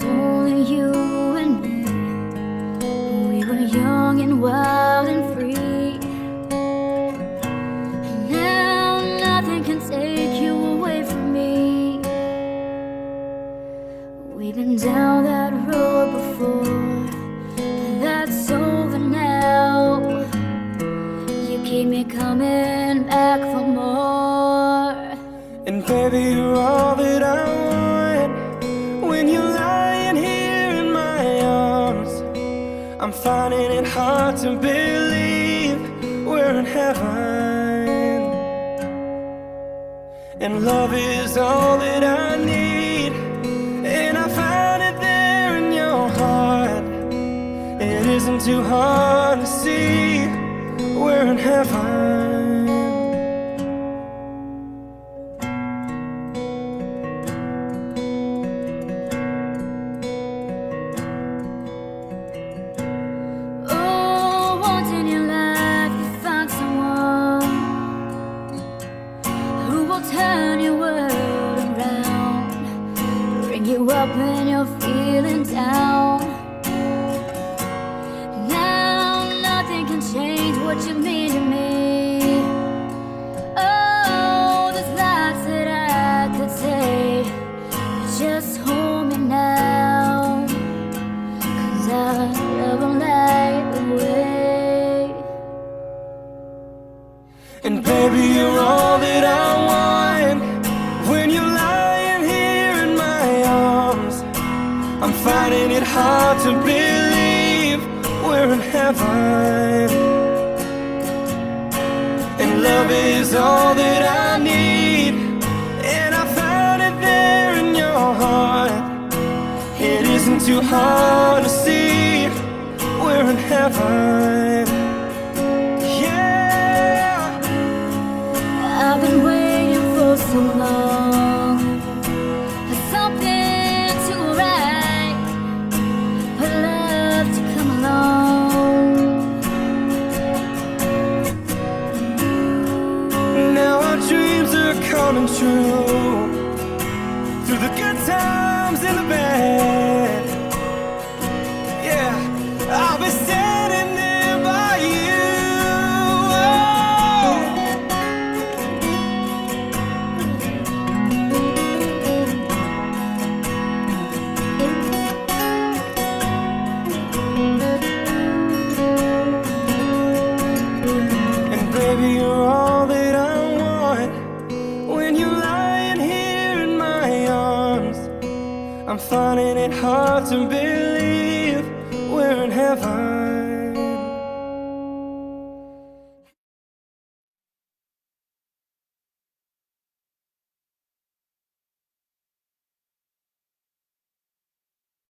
only you and me. We were young and wild and free. And now nothing can take you away from me. We've been down that road before, but that's over now. You keep me coming back for more. And baby, you're all that I want. When you're lying here in my arms, I'm finding it hard to believe we're in heaven. And love is all that I need, and I found it there in your heart. It isn't too hard to see we're in heaven. Turn your world around, bring you up when you're feeling down. Now nothing can change what you mean to me. Oh, there's lots that I could say, but just hold me now, 'cause I love them light away. And baby, you're all that I want. I'm finding it hard to believe we're in heaven. And love is all that I need, and I found it there in your heart. It isn't too hard to see we're in heaven. Yeah, I've been waiting for so long for something to arrive, for love to come along. Now our dreams are coming true, through the good times and the bad. Yeah, I'll be standing there by you. Oh. And baby, you're all that I want. When you're lying here in my arms, I'm finding it hard to believe we're in heaven.